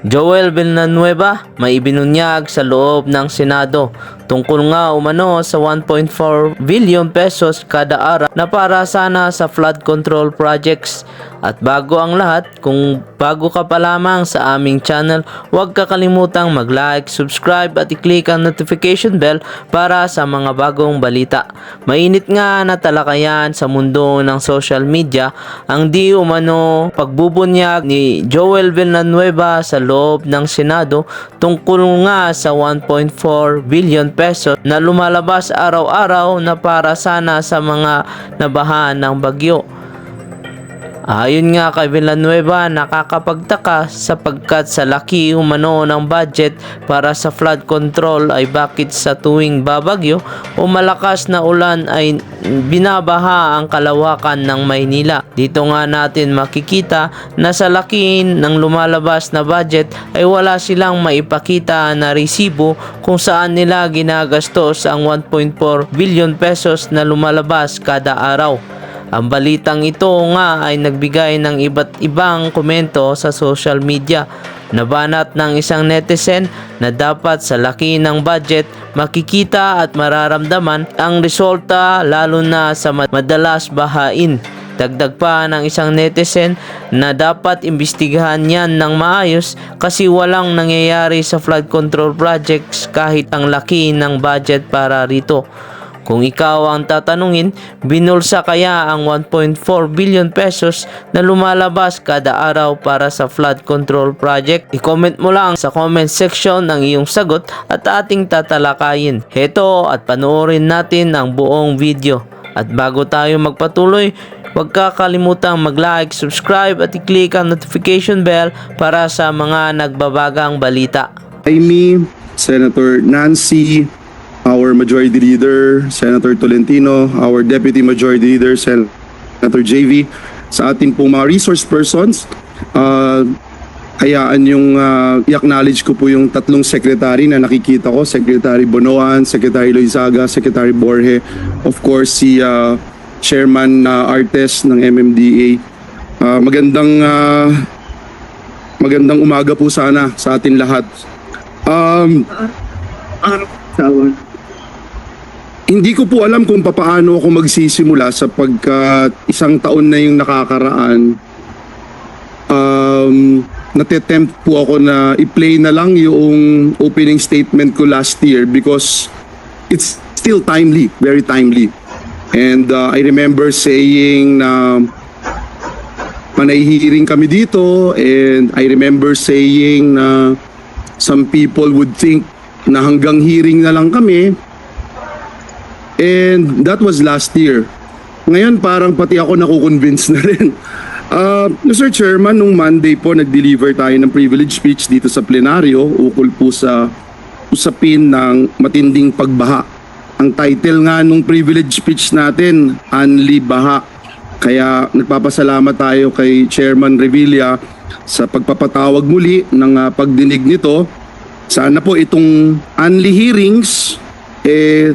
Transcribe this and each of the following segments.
Joel Villanueva may ibinunyag sa loob ng Senado tungkol nga umano sa 1.4 billion pesos kada araw na para sana sa flood control projects. At bago ang lahat, kung bago ka pa lamang sa aming channel, huwag kakalimutang mag-like, subscribe at i-click ang notification bell para sa mga bagong balita. Mainit nga na talakayan sa mundo ng social media ang di umano pagbubunyag ni Joel Villanueva sa loob ng Senado tungkol nga sa 1.4 billion pesos na lumalabas araw-araw na para sana sa mga nabahaan ng bagyo. Ayon nga kay Villanueva, nakakapagtaka sapagkat sa laki umano ng budget para sa flood control ay bakit sa tuwing babagyo o malakas na ulan ay binabaha ang kalawakan ng Maynila. Dito nga natin makikita na sa laki ng lumalabas na budget ay wala silang maipakita na resibo kung saan nila ginagastos ang 1.4 billion pesos na lumalabas kada araw. Ang balitang ito nga ay nagbigay ng iba't ibang komento sa social media. Nabanat ng isang netizen na dapat sa laki ng budget makikita at mararamdaman ang resulta lalo na sa madalas bahain. Dagdag pa ng isang netizen na dapat imbestigahan yan ng maayos kasi walang nangyayari sa flood control projects kahit ang laki ng budget para rito. Kung ikaw ang tatanungin, binulsa kaya ang 1.4 billion pesos na lumalabas kada araw para sa flood control project? I-comment mo lang sa comment section ang iyong sagot at ating tatalakayin. Heto at panoorin natin ang buong video. At bago tayo magpatuloy, huwag kakalimutang mag-like, subscribe at i-click ang notification bell para sa mga nagbabagang balita. Amy, Senator Nancy, our Majority Leader, Senator Tolentino, our Deputy Majority Leader, Senator JV, sa ating pong mga resource persons, hayaan yung i-acknowledge ko po yung tatlong secretary na nakikita ko, Secretary Bonoan, Secretary Loizaga, Secretary Borge, of course si Chairman Artes ng MMDA. Magandang umaga po sana sa atin lahat. Hindi ko po alam kung paano ako magsisimula sapagkat isang taon na yung nakakaraan. Natitempt po ako na i-play na lang yung opening statement ko last year because it's still timely, very timely. And I remember saying na panay-hearing kami dito, and I remember saying na some people would think na hanggang hearing na lang kami. And that was last year. Ngayon parang pati ako nakukonvince na rin. Mr. Chairman, nung Monday po nag-deliver tayo ng privilege speech dito sa plenaryo ukol po sa usapin ng matinding pagbaha. Ang title nga nung privilege speech natin, Anli Baha. Kaya nagpapasalamat tayo kay Chairman Revilla sa pagpapatawag muli ng pagdinig nito. Sana po itong Anli hearings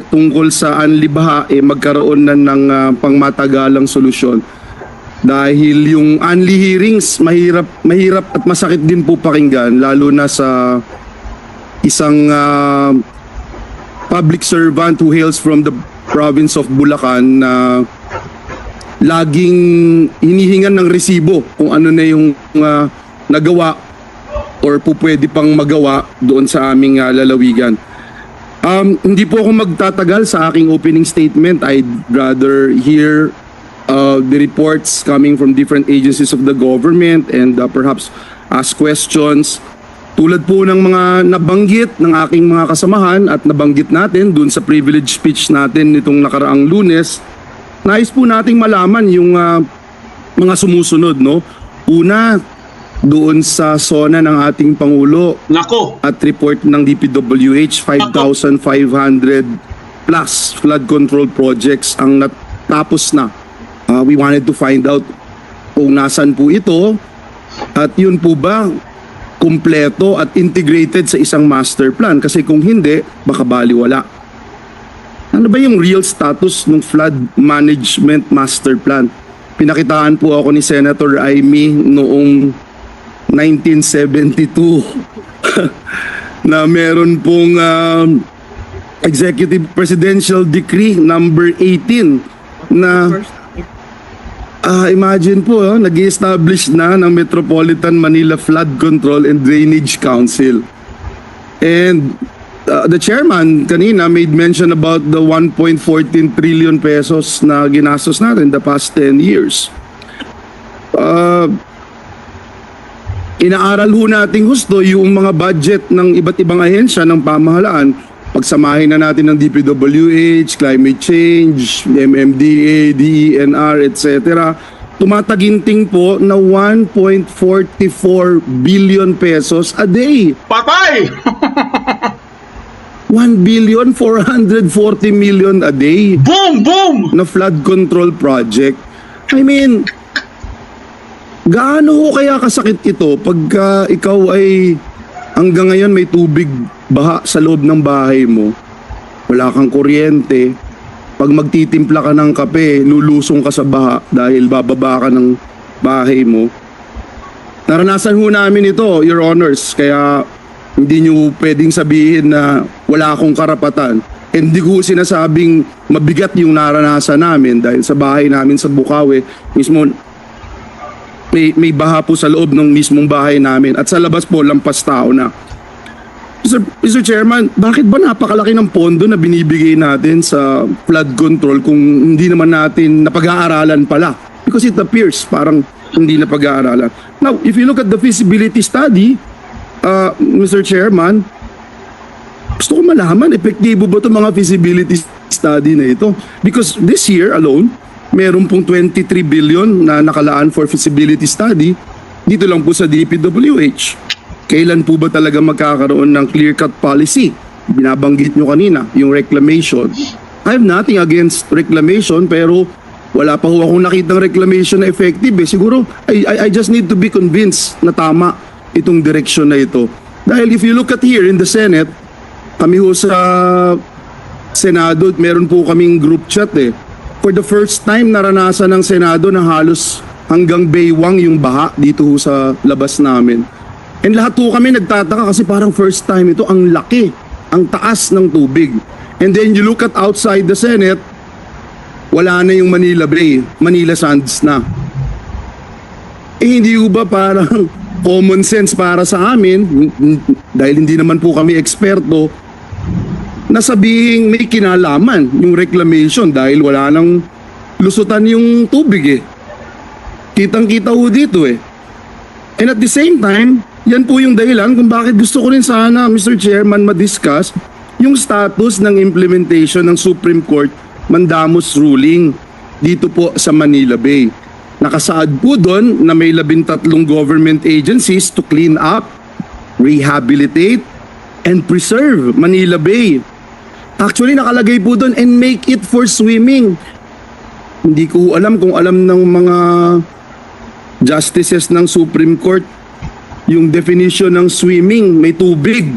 tungkol sa Anli Baha magkaroon na ng pangmatagalang solusyon. Dahil yung Anli hearings mahirap at masakit din po pakinggan, lalo na sa isang public servant who hails from the province of Bulacan na laging hinihingan ng resibo kung ano na yung nagawa or po pwede pang magawa doon sa aming lalawigan. Hindi po ako magtatagal sa aking opening statement. I'd rather hear the reports coming from different agencies of the government and perhaps ask questions. Tulad po ng mga nabanggit ng aking mga kasamahan at nabanggit natin dun sa privilege speech natin nitong nakaraang Lunes, nais po nating malaman yung mga sumusunod, no? Una, doon sa zona ng ating Pangulo. Nako! At report ng DPWH, 5,500 plus flood control projects ang natapos na. We wanted to find out kung nasan po ito at yun po ba kumpleto at integrated sa isang master plan, kasi kung hindi, baka baliwala. Ano ba yung real status ng flood management master plan? Pinakitaan po ako ni Senator Amy noong 1972 na meron pong Executive Presidential Decree number 18 na imagine po, nag-establish na ng Metropolitan Manila Flood Control and Drainage Council. And the chairman kanina made mention about the 1.14 trillion pesos na ginastos natin the past 10 years. Inaaral ho natin gusto yung mga budget ng iba't ibang ahensya ng pamahalaan. Pagsamahin na natin ng DPWH, climate change, MMDA, DENR, etc. Tumataginting po na 1.44 billion pesos a day. Patay! 1,440 million a day Boom! Boom! na flood control project. I mean, gaano ho kaya kasakit ito pagka ikaw ay hanggang ngayon may tubig baha sa loob ng bahay mo, wala kang kuryente, pag magtitimpla ka ng kape, lulusong ka sa baha dahil bababa ka ng bahay mo. Naranasan ho namin ito, Your Honors, kaya hindi nyo pwedeng sabihin na wala akong karapatan. Hindi ko sinasabing mabigat yung naranasan namin dahil sa bahay namin sa Bukawi, mismo may baha po sa loob ng mismong bahay namin at sa labas po lampas tao na. Mr. Chairman, bakit ba napakalaki ng pondo na binibigay natin sa flood control kung hindi naman natin napag-aaralan pala? Because it appears parang hindi napag-aaralan. Now, if you look at the feasibility study, Mr. Chairman, gusto ko malaman, epektibo ba itong mga feasibility study na ito? Because this year alone, meron pong 23 billion na nakalaan for feasibility study dito lang po sa DPWH. Kailan po ba talaga magkakaroon ng clear-cut policy? Binabanggit nyo kanina, yung reclamation. I have nothing against reclamation pero wala pa ho akong nakitang reclamation na effective eh. Siguro, I just need to be convinced na tama itong direksyon na ito. Dahil if you look at here in the Senate, kami ho sa Senado, meron po kaming group chat eh. For the first time, naranasan ng Senado na halos hanggang baywang yung baha dito ho sa labas namin. And lahat po kami nagtataka kasi parang first time ito, ang laki, ang taas ng tubig. And then you look at outside the Senate, wala na yung Manila Bay, Manila Sands na. Hindi ba parang common sense para sa amin, dahil hindi naman po kami eksperto, na sabihing may kinalaman yung reclamation dahil wala nang lusutan yung tubig eh. Kitang-kita ho dito eh. And at the same time, yan po yung dahilan kung bakit gusto ko rin sana, Mr. Chairman, madiscuss yung status ng implementation ng Supreme Court Mandamus ruling dito po sa Manila Bay. Nakasaad po doon na may 13 government agencies to clean up, rehabilitate, and preserve Manila Bay. Actually, nakalagay po doon and make it for swimming. Hindi ko alam kung alam ng mga justices ng Supreme Court yung definition ng swimming, may tubig.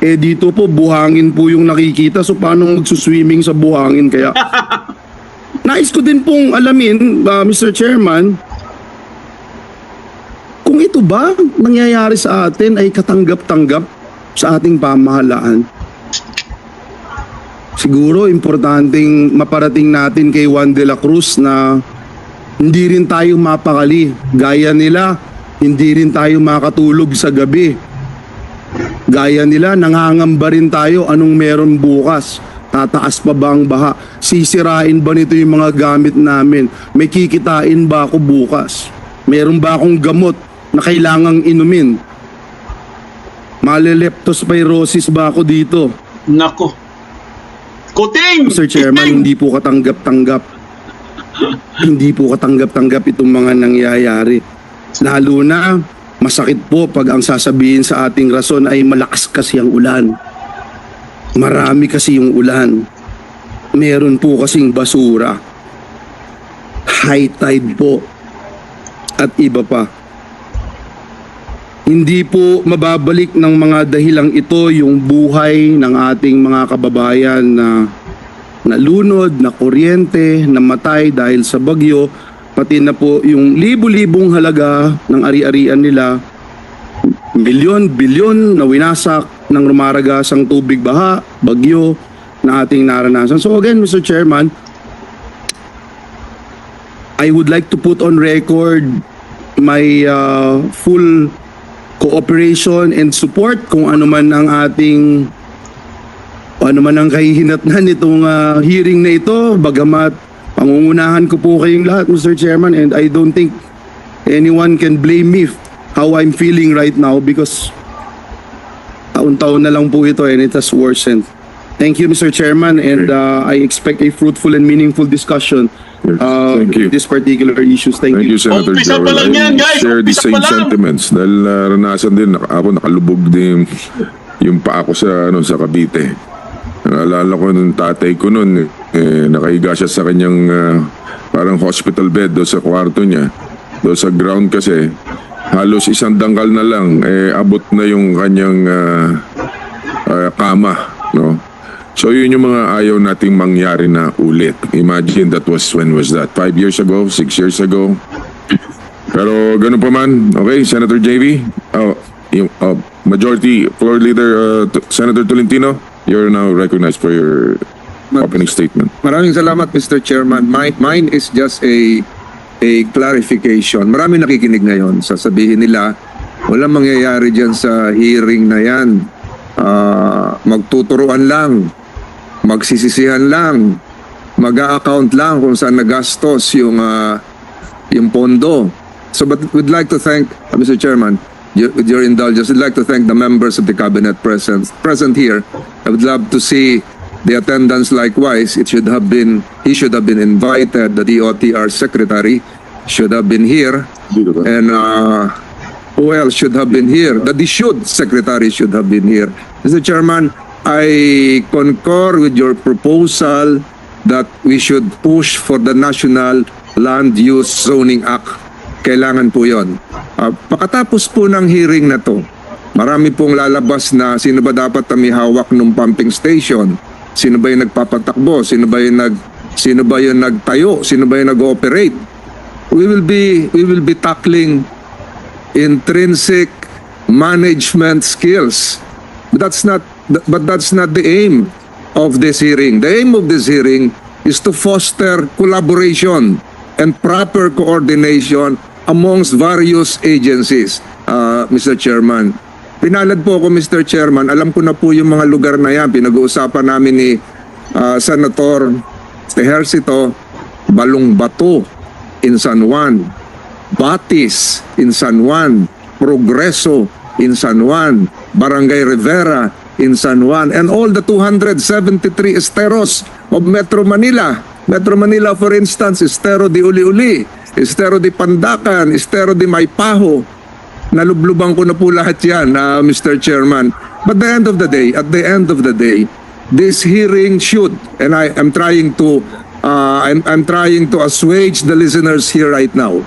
Eh dito po, buhangin po yung nakikita. So paano magsuswimming sa buhangin kaya? Nais ko din pong alamin, Mr. Chairman, kung ito ba nangyayari sa atin ay katanggap-tanggap sa ating pamahalaan. Siguro, importanteng maparating natin kay Juan de la Cruz na hindi rin tayo mapakali. Gaya nila, hindi rin tayo makatulog sa gabi. Gaya nila, nangangamba rin tayo anong meron bukas. Tataas pa ba ang baha? Sisirain ba nito yung mga gamit namin? May kikitain ba ako bukas? Meron ba akong gamot na kailangang inumin? Maleleptospirosis ba ako dito? Nako. Kuting! Mr. Chairman, Kuting! hindi po katanggap-tanggap. Hindi po katanggap-tanggap itong mga nangyayari. Lalo na masakit po pag ang sasabihin sa ating rason ay malakas kasi ang ulan. Marami kasi yung ulan. Meron po kasing basura. High tide po. At iba pa. Hindi po mababalik ng mga dahilang ito yung buhay ng ating mga kababayan na nalunod, na kuryente, namatay dahil sa bagyo, pati na po yung libu-libong halaga ng ari-arian nila milyon, bilyon na winasak ng rumaragasang tubig baha, bagyo na ating naranasan. So again, Mr. Chairman, I would like to put on record my full cooperation and support kung ano man ang ating ano man ang kahihinatnan nitong hearing na ito, bagamat pangungunahan ko po kayong lahat, Mr. Chairman, and I don't think anyone can blame me how I'm feeling right now because taon-taon na lang po ito and it has worsened. Thank you, Mr. Chairman, and I expect a fruitful and meaningful discussion Thank you. this particular issues. Thank Thank you. you, Senator Umpisa pa Joel. lang yan, I guys. share the Umpisa same pa lang. sentiments dahil naranasan din ako nakalubog din yung paa ko sa sa Cavite. Naalala ko nung tatay ko noon nakahiga siya sa kanyang parang hospital bed do sa kwarto niya. Do sa ground kasi halos isang dangkal na lang abot na yung kanyang kama, no? So yun yung mga ayaw nating mangyari na ulit. Imagine when was that? 5 years ago? 6 years ago? Pero ganun pa man. Okay, Senator JV? Yung Majority Floor Leader Senator Tolentino, you're now recognized for your opening statement. Maraming salamat, Mr. Chairman. Mine is just a clarification. Marami nakikinig ngayon. Sasabihin nila, walang mangyayari dyan sa hearing na yan. Magtuturuan lang, magsisisihan lang, mag-a-account lang kung saan nagastos yung pondo. So, but we'd like to thank, Mr. Chairman, with your indulgence, we'd like to thank the members of the cabinet present here. I would love to see the attendance likewise. He should have been invited. The DOTR secretary should have been here. And who else should have been here? The DSHUD secretary should have been here. Mr. Chairman, I concur with your proposal that we should push for the National Land Use Zoning Act. Kailangan po yun. Pagkatapos po ng hearing na to, marami pong lalabas na sino ba dapat na may hawak ng pumping station, sino ba yung nagpapatakbo, sino ba yung nagtayo, sino ba yung nag-ooperate. We will be tackling intrinsic management skills. But that's not the aim of this hearing. The aim of this hearing is to foster collaboration and proper coordination amongst various agencies, Mr. Chairman. Pinalad po ako, Mr. Chairman. Alam ko na po yung mga lugar na yan. Pinag-uusapan namin ni Senator Ejercito, Balongbato in San Juan, Batis in San Juan, Progreso in San Juan, Barangay Rivera in San Juan, and all the 273 esteros of Metro Manila. Metro Manila, for instance, Estero de Uli-Uli, Estero de Pandacan, Estero de Maypaho. Nalublubang ko na po lahat yan, Mr. Chairman. But at the end of the day, this hearing should, and I'm trying to assuage the listeners here right now.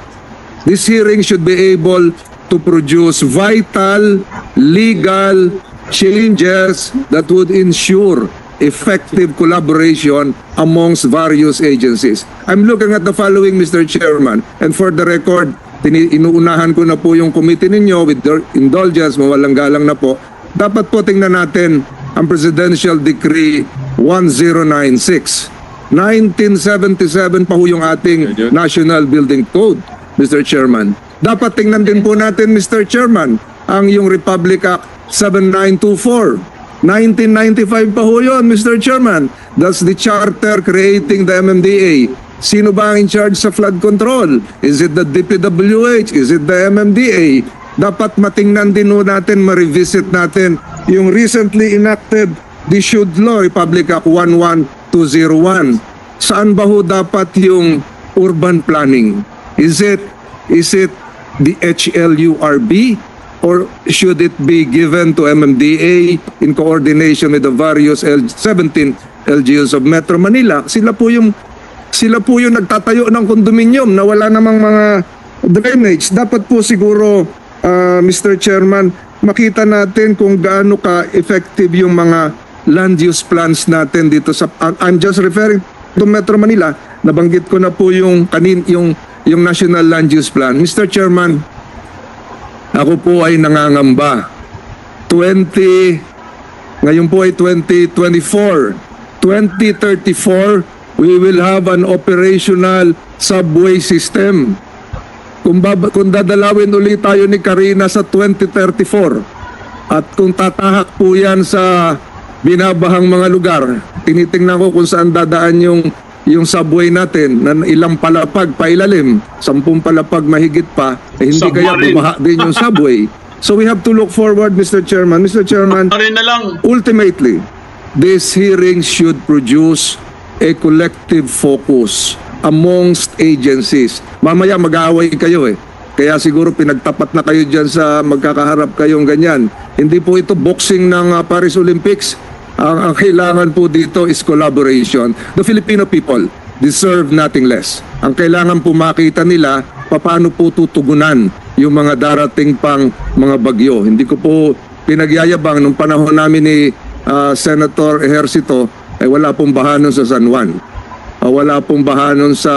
This hearing should be able to produce vital legal changes that would ensure effective collaboration amongst various agencies. I'm looking at the following, Mr. Chairman, and for the record, inuunahan ko na po yung committee ninyo with their indulgence, mawalang galang na po. Dapat po tingnan natin ang Presidential Decree 1096. 1977 pa ho yung ating National Building Code, Mr. Chairman. Dapat tingnan din po natin, Mr. Chairman, ang yung Republic Act 7924. 1995 pa ho yun, Mr. Chairman. That's the charter creating the MMDA. Sino ba ang in charge sa flood control? Is it the DPWH? Is it the MMDA? Dapat matingnan din ho natin, ma-revisit natin yung recently enacted DSHUD Law, Republic Act 11201. Saan ba ho dapat yung urban planning? Is it the HLURB? Or should it be given to MMDA in coordination with the various 17 LGUs of Metro Manila? Sila po yung nagtatayo ng kondominium na wala namang mga drainage. Dapat po siguro, Mr. Chairman, makita natin kung gaano ka-effective yung mga land use plans natin dito sa... I'm just referring to Metro Manila. Nabanggit ko na po yung National Land Use Plan. Mr. Chairman, Ako po ay nangangamba. Ngayon po ay 2024. 2034, we will have an operational subway system. Kung dadalawin ulit tayo ni Karina sa 2034 at kung tatahak po yan sa binabahang mga lugar, tinitingnan ko kung saan dadaan yung subway natin na ilang palapag pailalim, 10 palapag mahigit pa, hindi kaya Submarine. bumaha din yung subway. So we have to look forward, Mr. Chairman. Mr. Chairman, Pare na lang. ultimately, this hearing should produce a collective focus amongst agencies. Mamaya mag-aaway kayo eh. Kaya siguro pinagtapat na kayo dyan sa magkakaharap kayong ganyan. Hindi po ito boxing ng Paris Olympics. Ang kailangan po dito is collaboration. The Filipino people deserve nothing less. Ang kailangan po makita nila paano po tutugunan yung mga darating pang mga bagyo. Hindi ko po pinagyayabang nung panahon namin ni Senator Ejercito ay wala pong bahanon sa San Juan. Wala pong bahanon sa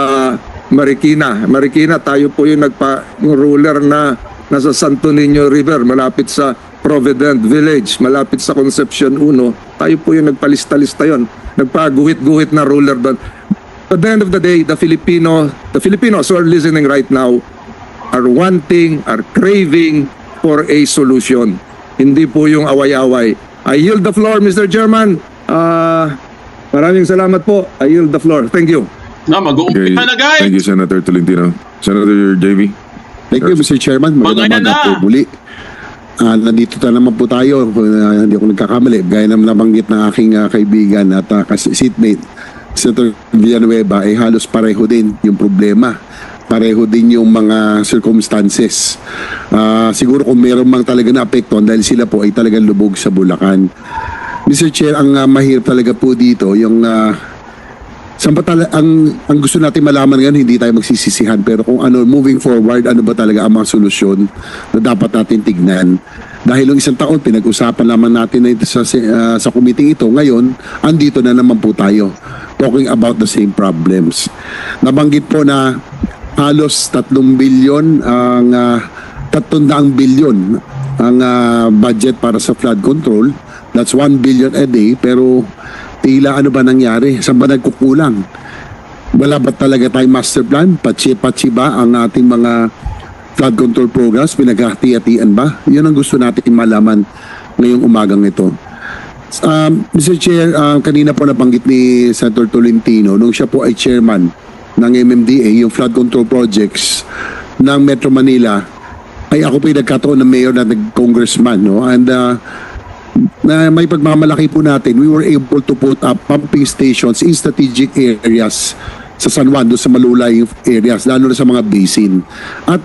Marikina. Marikina, tayo po yung yung ruler na nasa Santo Niño River, malapit sa Provident Village, malapit sa Concepcion 1. Tayo po yung nagpalista-lista yon. Nagpaguhit-guhit na ruler doon. At the end of the day, the Filipinos who are listening right now are wanting, are craving for a solution. Hindi po yung away-away. I yield the floor, Mr. Chairman. Maraming salamat po. I yield the floor. Thank you. Na, Okay. mag-uumpisa na, guys. Thank you, Senator Tolentino. Senator JV. Thank you, Mr. Chairman. Magandang Maganda umaga na. po muli. Nandito na naman po tayo. Hindi ako nagkakamali. Gaya naman nabanggit ng aking kaibigan at seatmate, Senator Villanueva, ay halos pareho din yung problema. Pareho din yung mga circumstances. Siguro kung meron mang talaga na apektuhan dahil sila po ay talagang lubog sa Bulacan. Mr. Chair, ang mahirap talaga po dito, yung ang gusto natin malaman ngayon, hindi tayo magsisisihan, pero kung ano, moving forward, ano ba talaga ang mga solusyon na dapat natin tignan. Dahil yung isang taon, pinag-usapan naman natin na ito sa committee ito. Ngayon, andito na naman po tayo talking about the same problems. Nabanggit po na halos 3 billion ang 300 billion ang budget para sa flood control. That's 1 billion a day, pero tila ano ba nangyari? Saan ba nagkukulang? Wala ba talaga tayong master plan? Patsi-patsi ba ang ating mga flood control programs? Pinaghati-hatian ba? Yun ang gusto natin malaman ngayong umagang ito. Mr. Chair, kanina po nabanggit ni Senator Tolentino nung siya po ay chairman ng MMDA, yung flood control projects ng Metro Manila, ay ako po yung nagkataon na mayor na nag-congressman, no? And na may pagmamalaki po natin, we were able to put up pumping stations in strategic areas sa San Juan, doon sa malulayong areas, lalo na sa mga basin. At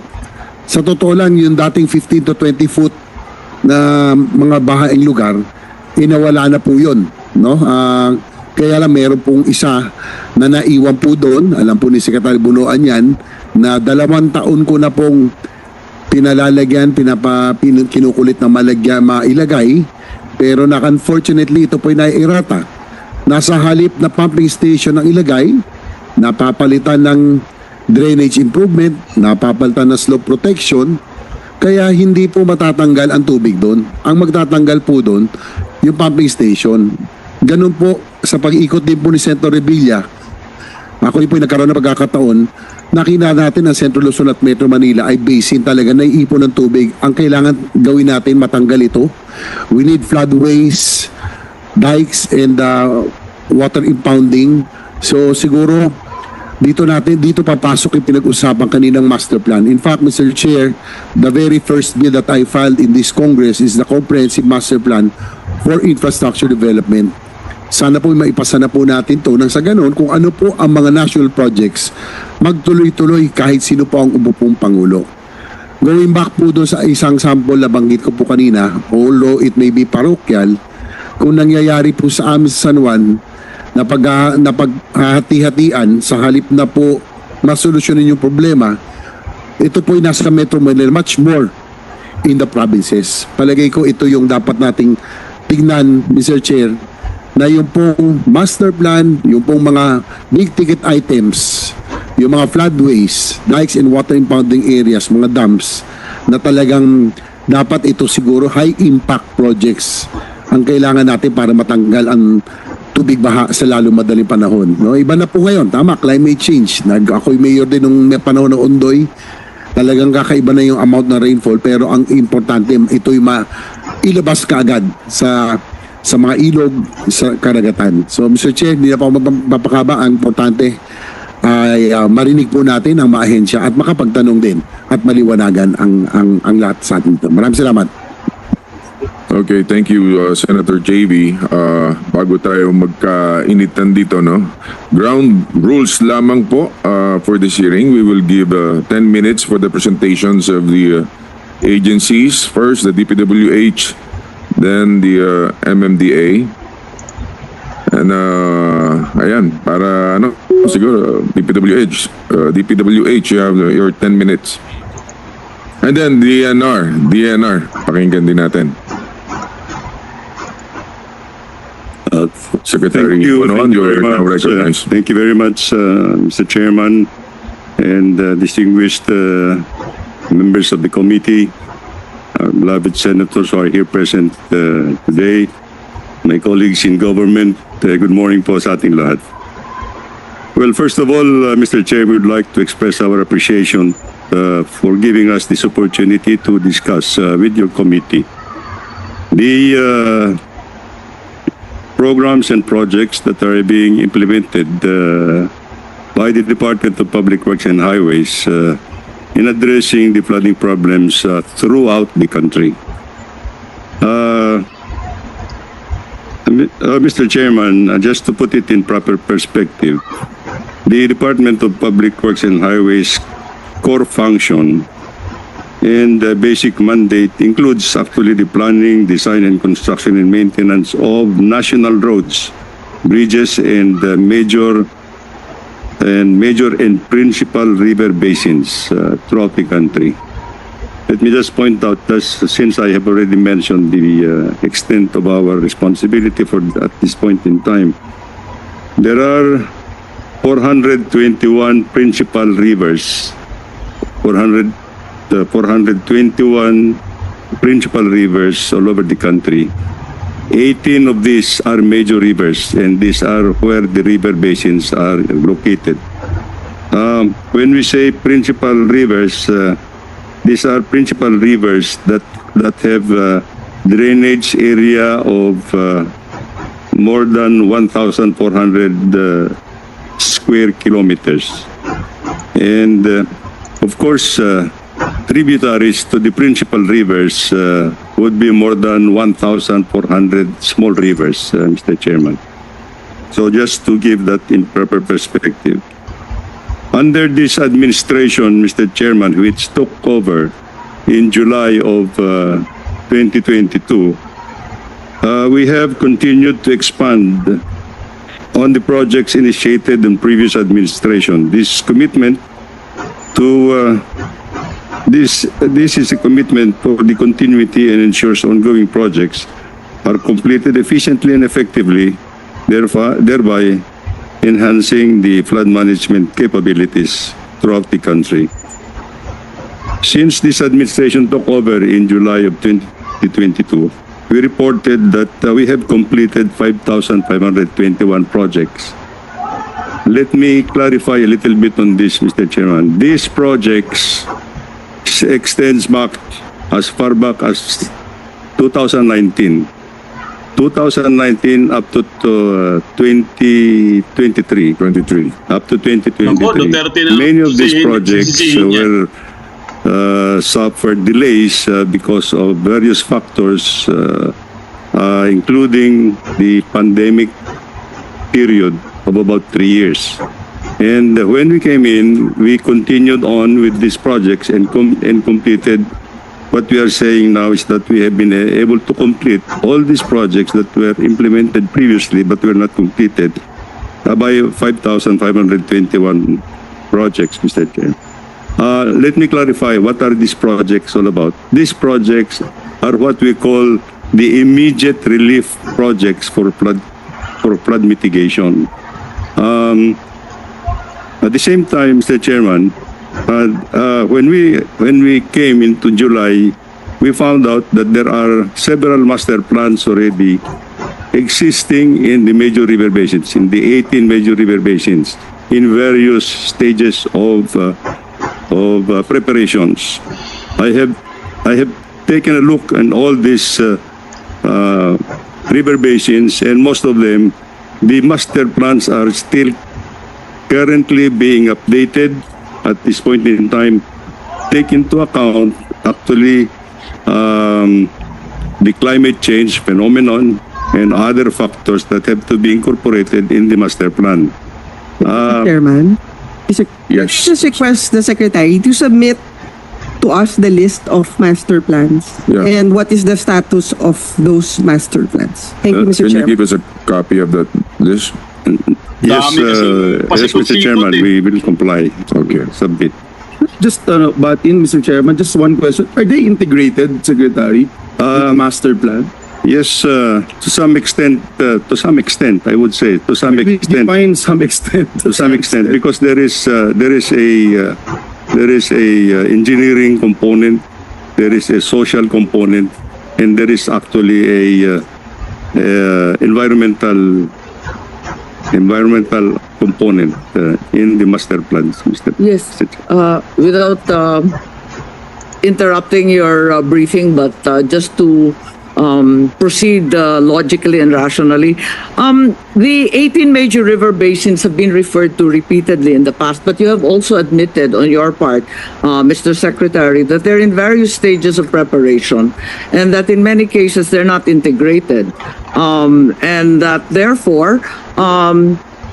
sa totoo lang, yung dating 15 to 20 foot na mga bahaing lugar, inawala na po yun, no? Kaya lang meron pong isa na naiwan po doon, alam po ni Secretary Bunuan yan, na 2 taon ko na pong pinalalagyan, kinukulit na mailagay, pero unfortunately ito po ay naiirata. Nasa halip na pumping station ang ilagay, napapalitan ng drainage improvement, napapalitan ng slope protection, kaya hindi po matatanggal ang tubig doon. Ang magtatanggal po doon, yung pumping station. Ganun po sa pag-ikot din po ni Senator Revilla. Ako rin po yung nagkaroon ng pagkakataon, nakita natin ang Central Luzon at Metro Manila ay basin talaga, naiipon ng tubig. Ang kailangan gawin natin, matanggal ito. We need floodways, dikes, and water impounding. So siguro, dito papasok yung pinag-usapan kaninang master plan. In fact, Mr. Chair, the very first bill that I filed in this Congress is the Comprehensive Master Plan for Infrastructure Development. Sana po maipasa na po natin to nang sa ganun kung ano po ang mga national projects magtuloy-tuloy kahit sino po ang umupong Pangulo. Going back po doon sa isang sample na banggit ko po kanina, although it may be parochial, kung nangyayari po sa amin sa San Juan na paghahati-hatian sa halip na po masolusyonin yung problema, ito po ay nasa Metro Manila, much more in the provinces. Palagay ko ito yung dapat nating tignan, Mr. Chair, na yung pong master plan, yung pong mga big ticket items, yung mga floodways, dikes and water impounding areas, mga dams, na talagang dapat ito siguro high impact projects ang kailangan natin para matanggal ang tubig baha sa lalo madaling panahon. No, iba na po ngayon, tama, climate change. Ako'y mayor din nung may panahon ng Ondoy. Talagang kakaiba na yung amount ng rainfall, pero ang importante ito'y ilabas kaagad sa mga ilog, sa karagatan. So Mr. Chair, hindi na pa ako mapakaba. Ang importante ay marinig po natin ang mga ahensya at makapagtanong din at maliwanagan ang lahat sa atin ito. Maraming salamat. Okay, thank you, Senator JB. Bago tayo magkainitan dito, no? Ground rules lamang po for this hearing. We will give 10 minutes for the presentations of the agencies. First, the DPWH, then the MMDA. And ayan, para siguro DPWH, you have your 10 minutes. And then DNR, pakinggan din natin. Secretary Bonoan, you are now recognized. Thank you very much, Mr. Chairman and distinguished members of the committee, our beloved senators who are here present today, my colleagues in government, good morning po sa ating lahat. Well, first of all, Mr. Chair, we would like to express our appreciation for giving us this opportunity to discuss with your committee the programs and projects that are being implemented by the Department of Public Works and Highways in addressing the flooding problems throughout the country. Mr. Chairman, just to put it in proper perspective, the Department of Public Works and Highways core function and the basic mandate includes actually the planning, design, and construction and maintenance of national roads, bridges, and major and principal river basins throughout the country. Let me just point out that since I have already mentioned the extent of our responsibility at this point in time, there are 421 principal rivers, 421 principal rivers all over the country. 18 of these are major rivers, and these are where the river basins are located. When we say principal rivers, these are principal rivers that have drainage area of more than 1,400 square kilometers. And of course, tributaries to the principal rivers would be more than 1,400 small rivers, Mr. Chairman. So just to give that in proper perspective. Under this administration, Mr. Chairman, which took over in July of 2022, we have continued to expand on the projects initiated in previous administration. This commitment to this is a commitment for the continuity and ensures ongoing projects are completed efficiently and effectively, thereby enhancing the flood management capabilities throughout the country. Since this administration took over in July of 2022, we reported that we have completed 5,521 projects. Let me clarify a little bit on this, Mr. Chairman. These projects extends back as far back as 2019. 2019 up to 2023. Up to 2023. Ako, Duterte na Many of these sisihin- projects sisihin niya. were suffered delays because of various factors, including the pandemic period of about 3 years. And when we came in, we continued on with these projects and completed. What we are saying now is that we have been able to complete all these projects that were implemented previously but were not completed by 5,521 projects, Mr. Chair. Let me clarify what are these projects all about. These projects are what we call the immediate relief projects for flood mitigation. At the same time, Mr. Chairman, when we came into July, we found out that there are several master plans already existing in the major river basins, in the 18 major river basins, in various stages of preparations. I have taken a look at all these river basins, and most of them, the master plans are still currently being updated at this point in time. Take into account actually the climate change phenomenon and other factors that have to be incorporated in the master plan. Chairman, Yes. just request the Secretary to submit to us the list of master plans Yeah. and what is the status of those master plans. Thank you, Mr. Can you Chairman. give us a copy of that list? Yes, Dami kasi yes, Mr. pasikot-sikot Chairman, eh. we will comply. Okay. Submit. Just but in Mr. Chairman, just one question. Are they integrated, Secretary? Master plan? Yes, to some extent, I would say, to some extent. Define some extent. To some extent, because there is a engineering component, there is a social component, and there is actually a environmental component in the master plans, Mr. Yes, without interrupting your briefing, but just to proceed logically and rationally. The 18 major river basins have been referred to repeatedly in the past, but you have also admitted on your part, Mr. Secretary, that they're in various stages of preparation and that in many cases they're not integrated. And that therefore,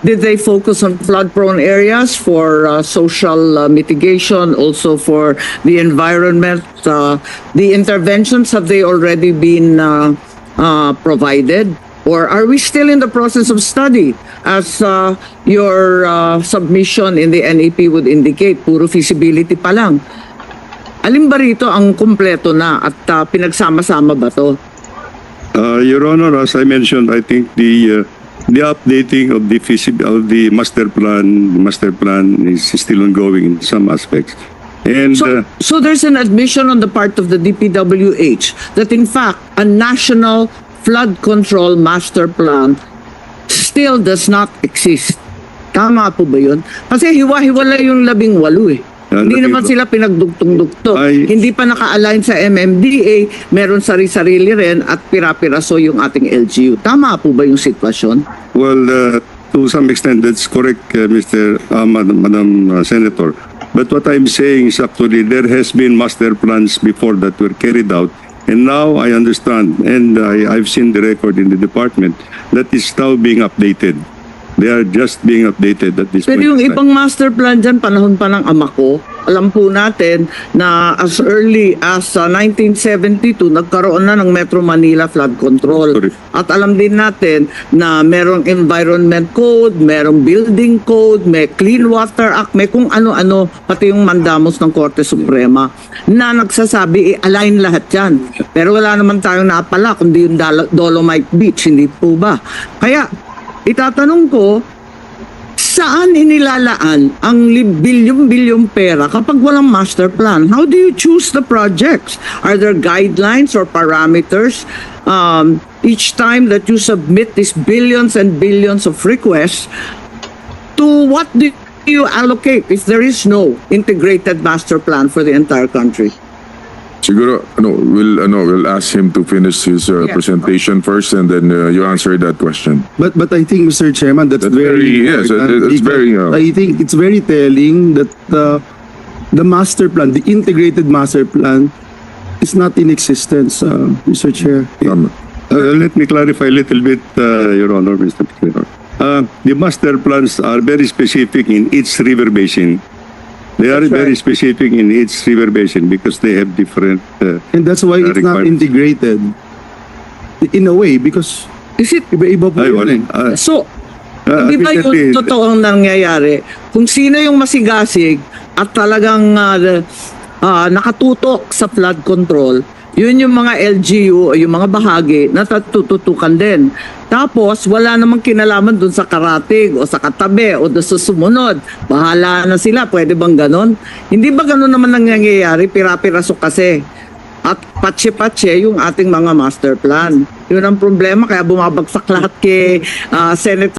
did they focus on flood-prone areas for social mitigation, also for the environment? The interventions, have they already been provided? Or are we still in the process of study? As your submission in the NEP would indicate, puro feasibility pa lang. Alin ba rito ang kumpleto na at pinagsama-sama ba to? Your Honor, as I mentioned, I think the updating of the master plan is still ongoing in some aspects. And So there's an admission on the part of the DPWH that in fact a national flood control master plan still does not exist. Tama po ba yun? Kasi hiwa-hiwala yung 18 eh. Hindi naman sila pinagdugtong-dugtong. Hindi pa naka-align sa MMDA, meron sari-sarili rin at pira-piraso yung ating LGU. Tama po ba yung sitwasyon? well, to some extent, that's correct, Madam Senator. But what I'm saying is actually there has been master plans before that were carried out. And now I understand, and I've seen the record in the department, that is now being updated. They are just being updated at this Pero point. yung in time. ibang master plan dyan, panahon pa ng ama ko, alam po natin na as early as 1972, nagkaroon na ng Metro Manila Flood Control. Correct. At alam din natin na merong Environment Code, merong Building Code, may Clean Water Act, may kung ano-ano, pati yung mandamos ng Korte Suprema, na nagsasabi, i-align lahat yan. Pero wala naman tayong napala, kundi yung Dolomite Beach, hindi po ba? Kaya, itatanong ko, saan inilalaan ang bilyong-bilyong pera kapag walang master plan? How do you choose the projects? Are there guidelines or parameters each time that you submit these billions and billions of requests? To what do you allocate if there is no integrated master plan for the entire country? Siguro, we'll ask him to finish his presentation first, and then you answer that question. But I think, Mr. Chairman, that's very yes, important it's very. because I think it's very telling that the master plan, the integrated master plan, is not in existence, Mr. Chair. Let me clarify a little bit, Your Honor, Mr. Speaker. The master plans are very specific in each river basin. They are very specific in each river basin because they have different. And that's why it's not requirements. integrated. In a way, because Is it iba-iba po Ay, yun eh. So, di ba Recently, yung totoong nangyayari? Kung sino yung masigasig at talagang nakatutok sa flood control, Yun yung mga LGU o yung mga bahagi na tututukan din. Tapos, wala namang kinalaman dun sa karatig o sa katabi o dun sa sumunod. Bahala na sila. Pwede bang ganon? Hindi ba ganon naman nangyayari? Pira-pirasok kasi. At patse-patse yung ating mga master plan. Yun ang problema. Kaya bumabagsak lahat kay Senator